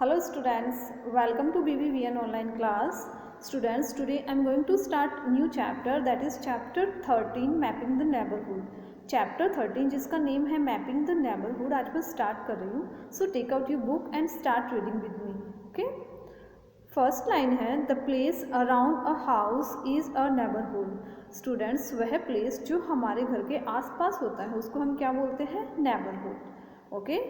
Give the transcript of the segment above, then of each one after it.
Hello students, welcome to BBVN online class. Students, today I am going to start new chapter, that is chapter 13 Mapping the Neighborhood. Chapter 13 जिसका name है Mapping the Neighborhood, आज मैं start कर रही हूँ. So take out your book and start reading with me. Okay? First line है the place around a house is a neighbourhood. Students, वह place जो हमारे घर के आसपास होता है उसको हम क्या बोलते हैं? Neighbourhood. Okay,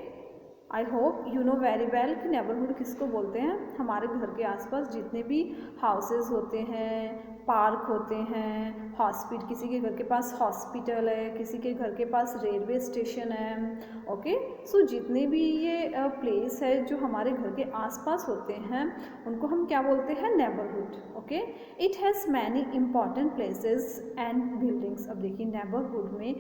I hope you know very well कि नेबरहुड किसको बोलते हैं. हमारे घर के आसपास जितने भी हाउसेज होते हैं, पार्क होते हैं, हॉस्पिटल, किसी के घर के पास हॉस्पिटल है, किसी के घर के पास रेलवे स्टेशन है. ओके, सो जितने भी ये प्लेस है जो हमारे घर के आसपास होते हैं उनको हम क्या बोलते हैं? Neighbourhood. Okay, it has many important places and buildings. अब देखिए नेबरहुड में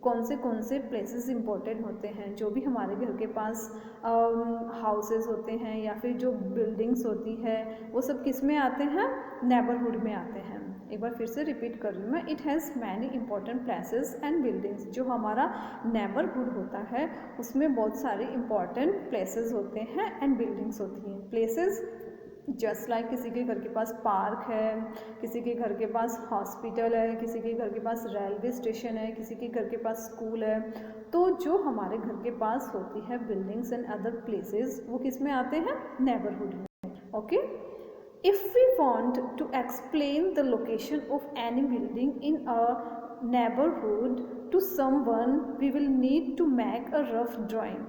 कौन से प्लेसेस इंपॉर्टेंट होते हैं. जो भी हमारे घर के पास हाउसेस होते हैं या फिर जो बिल्डिंग्स होती है वो सब किस में आते हैं? नेबरहुड में आते हैं. एक बार फिर से रिपीट कर रही हूँ मैं. It has many important places and buildings. जो हमारा नेबरहुड होता है उसमें बहुत सारे इंपॉर्टेंट प्लेसेस होते हैं एंड बिल्डिंग्स होती हैं. प्लेसेस जस्ट लाइक किसी के घर के पास पार्क है, किसी के घर के पास हॉस्पिटल है, किसी के घर के पास रेलवे स्टेशन है, किसी के घर के पास स्कूल है. तो जो हमारे घर के पास होती है बिल्डिंग्स एंड अदर प्लेसेस वो किस में आते हैं? नेबरहुड में. Okay, if we want to explain the location of any building in a neighbourhood to someone we will need to make a rough drawing.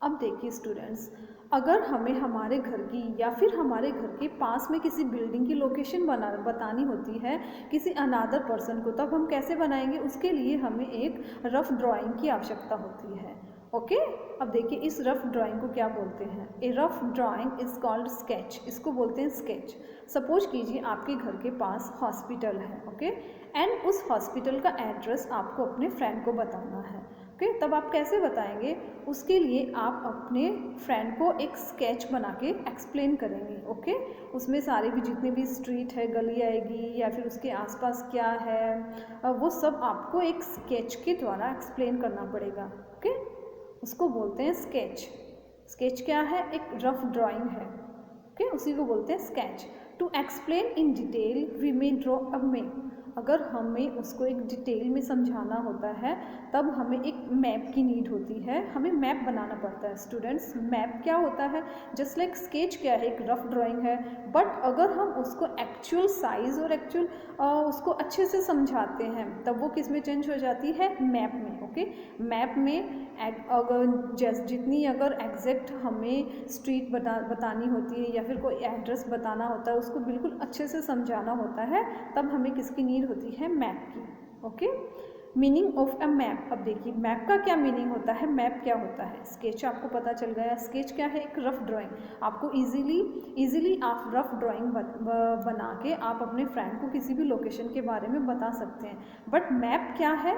अब देखिए स्टूडेंट्स, अगर हमें हमारे घर की या फिर हमारे घर के पास में किसी बिल्डिंग की लोकेशन बतानी होती है किसी अनादर पर्सन को, तब हम कैसे बनाएंगे? उसके लिए हमें एक रफ ड्राइंग की आवश्यकता होती है. ओके, अब देखिए इस रफ ड्राइंग को क्या बोलते हैं? ए rough drawing is called sketch. इसको बोलते हैं स्केच. सपोज कीजिए आपके घर के पास हॉस्पिटल है. ओके, एंड उस हॉस्पिटल का एड्रेस आपको अपने फ्रेंड को बताना है. ओके, तब आप कैसे बताएंगे? उसके लिए आप अपने फ्रेंड को एक स्केच बना के एक्सप्लेन करेंगे. ओके, उसमें सारी भी जितनी भी स्ट्रीट है, गली आएगी या फिर उसके आसपास क्या है वो सब आपको एक स्केच के द्वारा एक्सप्लेन करना पड़ेगा. ओके, उसको बोलते हैं स्केच. स्केच क्या है? एक रफ ड्राइंग है. ओके, उसी को बोलते हैं sketch. To explain in detail we may draw a map. अगर हमें उसको एक डिटेल में समझाना होता है तब हमें एक मैप की नीड होती है. हमें मैप बनाना पड़ता है. स्टूडेंट्स, मैप क्या होता है? जस्ट लाइक स्केच क्या है? एक रफ ड्राइंग है. बट अगर हम उसको एक्चुअल साइज़ और एक्चुअल उसको अच्छे से समझाते हैं तब वो किस में चेंज हो जाती है? मैप में. ओके, मैप में अगर जितनी अगर एग्जैक्ट हमें स्ट्रीट बतानी होती है या फिर कोई एड्रेस बताना होता है उसको बिल्कुल अच्छे से समझाना होता है तब हमें किसकी नीड होती है? मैप की. Okay, meaning of a map. अब देखिए मैप का क्या मीनिंग होता है, मैप क्या होता है. स्केच आपको पता चल गया. स्केच क्या है? एक रफ ड्राइंग. आपको इजीली आप रफ ड्राइंग बना के आप अपने फ्रेंड को किसी भी लोकेशन के बारे में बता सकते हैं. बट मैप क्या है?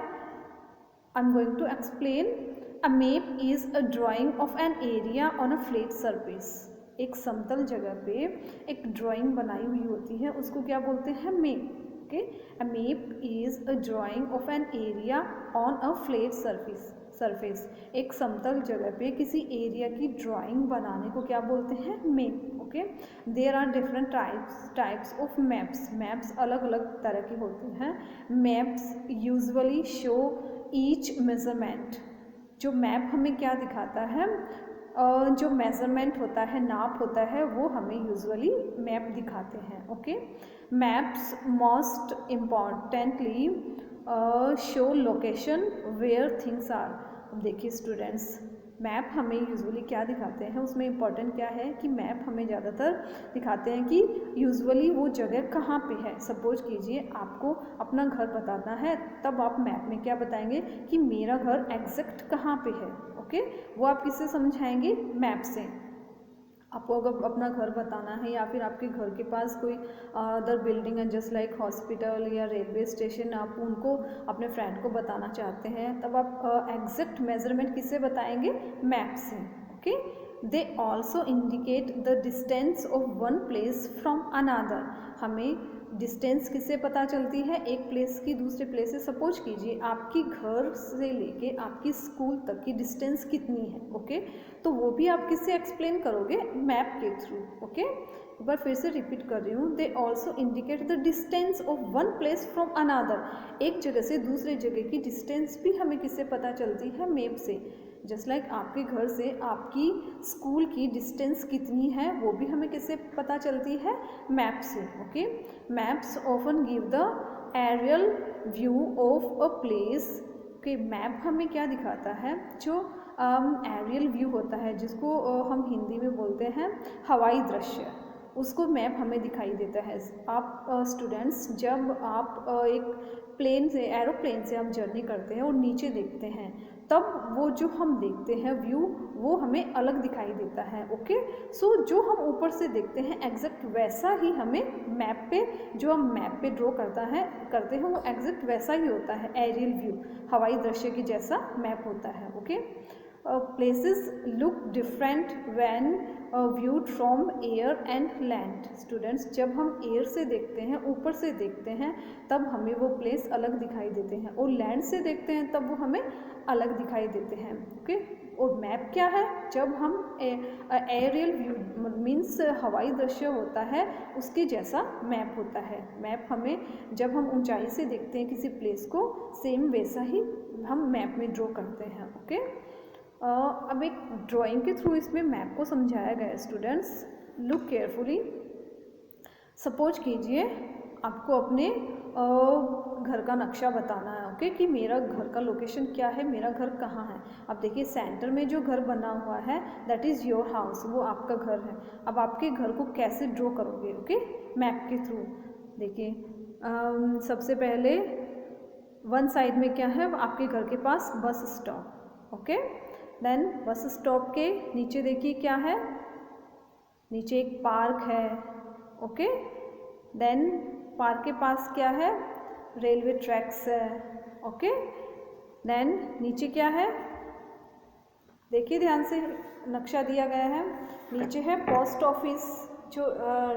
I am going to explain. A map is a drawing of an area on a flat surface. एक समतल जगह पे एक ड्राइंग बनाई हुई होती है उसको क्या बोलते हैं? Map. Okay, a map is a drawing of an area on a flat surface. एक समतल जगह पे किसी एरिया की ड्राइंग बनाने को क्या बोलते हैं? Map. Okay, there are different types of maps. Maps अलग अलग तरह के होते हैं. Maps usually show each measurement. जो मैप हमें क्या दिखाता है? जो मेजरमेंट होता है, नाप होता है, वो हमें यूजुअली मैप दिखाते हैं. Okay, maps most importantly show location where things are. अब देखिए स्टूडेंट्स, मैप हमें यूजुअली क्या दिखाते हैं? उसमें इम्पॉर्टेंट क्या है कि मैप हमें ज़्यादातर दिखाते हैं कि यूजुअली वो जगह कहाँ पे है. सपोज कीजिए आपको अपना घर बताना है तब आप मैप में क्या बताएंगे कि मेरा घर एग्जैक्ट कहाँ पे है. ओके, वो आप किससे समझाएंगे? मैप से. आपको अगर अपना घर बताना है या फिर आपके घर के पास कोई अदर बिल्डिंग है जस्ट लाइक हॉस्पिटल या रेलवे स्टेशन, आप उनको अपने फ्रेंड को बताना चाहते हैं तब आप एग्जैक्ट मेजरमेंट किससे बताएंगे? मैप से. Okay, they also indicate the distance of one place from another. हमें डिस्टेंस किससे पता चलती है, एक प्लेस की दूसरे प्लेस से। सपोज कीजिए आपकी घर से लेके आपकी स्कूल तक की डिस्टेंस कितनी है, ओके, तो वो भी आप किससे एक्सप्लेन करोगे, मैप के थ्रू, ओके। एक बार फिर से रिपीट कर रही हूँ, they also indicate the distance of one place from another. एक जगह से दूसरे जगह की डिस्टेंस भी हमें किससे पता चलती है, मैप से। जस्ट लाइक आपके घर से आपकी स्कूल की डिस्टेंस कितनी है वो भी हमें किससे पता चलती है, मैप से, okay. Maps often give the aerial view of a place, okay. Map हमें क्या दिखाता है, जो एरियल व्यू होता है, जिसको हम हिंदी में बोलते हैं हवाई दृश्य, उसको मैप हमें दिखाई देता है। आप स्टूडेंट्स जब आप एक प्लेन से, एरोप्लेन से हम जर्नी करते हैं और नीचे देखते हैं, तब वो जो हम देखते हैं व्यू वो हमें अलग दिखाई देता है, ओके। सो जो हम ऊपर से देखते हैं एग्जैक्ट वैसा ही हमें मैप पे, जो हम मैप पे ड्रॉ करते हैं वो एग्जैक्ट वैसा ही होता है, एरियल व्यू, हवाई दृश्य की जैसा मैप होता है, okay. Places look different when viewed from air and land. Students जब हम एयर से देखते हैं, ऊपर से देखते हैं, तब हमें वो प्लेस अलग दिखाई देते हैं, और लैंड से देखते हैं तब वो हमें अलग दिखाई देते हैं, ओके। और मैप क्या है, जब हम एरियल व्यू मीन्स हवाई दृश्य होता है उसके जैसा मैप होता है। मैप हमें जब हम ऊंचाई से देखते हैं किसी प्लेस को, सेम वैसा ही हम मैप में ड्रॉ करते हैं, ओके। अब एक ड्राइंग के थ्रू इसमें मैप को समझाया गया है। Students look carefully. सपोज कीजिए आपको अपने घर का नक्शा बताना है, ओके, कि मेरा घर का लोकेशन क्या है, मेरा घर कहाँ है। अब देखिए सेंटर में जो घर बना हुआ है दैट इज़ योर हाउस, वो आपका घर है। अब आपके घर को कैसे ड्रॉ करोगे, ओके, मैप के थ्रू। देखिए सबसे पहले वन साइड में क्या है, आपके घर के पास bus stop, okay. Then bus stop के नीचे देखिए क्या है, नीचे एक पार्क है, ओके। देन पार्क के पास क्या है, रेलवे ट्रैक्स है, ओके। देन नीचे क्या है, देखिए ध्यान से नक्शा दिया गया है, नीचे है पोस्ट ऑफिस, जो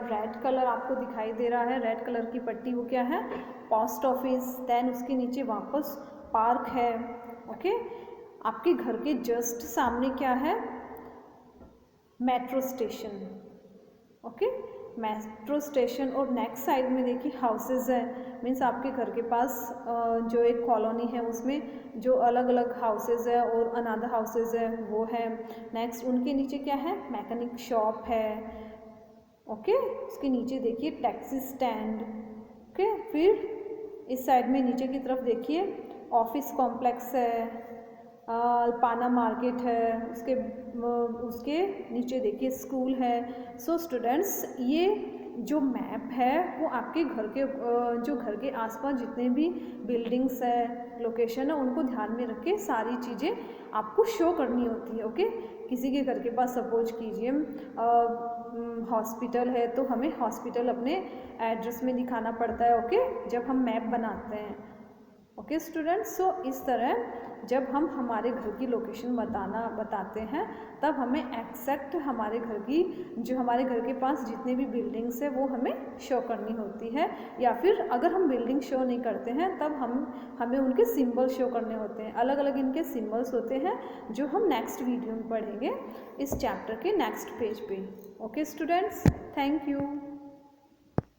रेड कलर आपको दिखाई दे रहा है, रेड कलर की पट्टी, वो क्या है, पोस्ट ऑफिस। देन उसके नीचे वापस पार्क है, ओके। आपके घर के जस्ट सामने क्या है, metro station, okay, metro station. और नेक्स्ट साइड में देखिए हाउसेज है, मीन्स आपके घर के पास जो एक कॉलोनी है उसमें जो अलग अलग हाउसेज है और अनदर हाउसेज है वो है। नेक्स्ट उनके नीचे क्या है, मैकेनिक शॉप है, ओके। उसके नीचे देखिए टैक्सी स्टैंड, ओके। फिर इस साइड में नीचे की तरफ देखिए ऑफिस कॉम्प्लेक्स है, अल्पाना मार्केट है, उसके नीचे देखिए स्कूल है। सो स्टूडेंट्स ये जो मैप है वो आपके घर के जो घर के आसपास जितने भी बिल्डिंग्स है, लोकेशन है, उनको ध्यान में रख के सारी चीज़ें आपको शो करनी होती है, ओके। किसी के घर के पास सपोज कीजिए हॉस्पिटल है तो हमें हॉस्पिटल अपने एड्रेस में दिखाना पड़ता है, ओके, जब हम मैप बनाते हैं, ओके स्टूडेंट्स। सो इस तरह जब हम हमारे घर की लोकेशन बताते हैं तब हमें एक्जैक्ट हमारे घर की, जो हमारे घर के पास जितने भी बिल्डिंग्स है वो हमें शो करनी होती है, या फिर अगर हम बिल्डिंग शो नहीं करते हैं तब हमें उनके सिंबल शो करने होते हैं। अलग अलग इनके सिंबल्स होते हैं जो हम नेक्स्ट वीडियो में पढ़ेंगे इस चैप्टर के नेक्स्ट पेज पे, ओके स्टूडेंट्स, थैंक यू।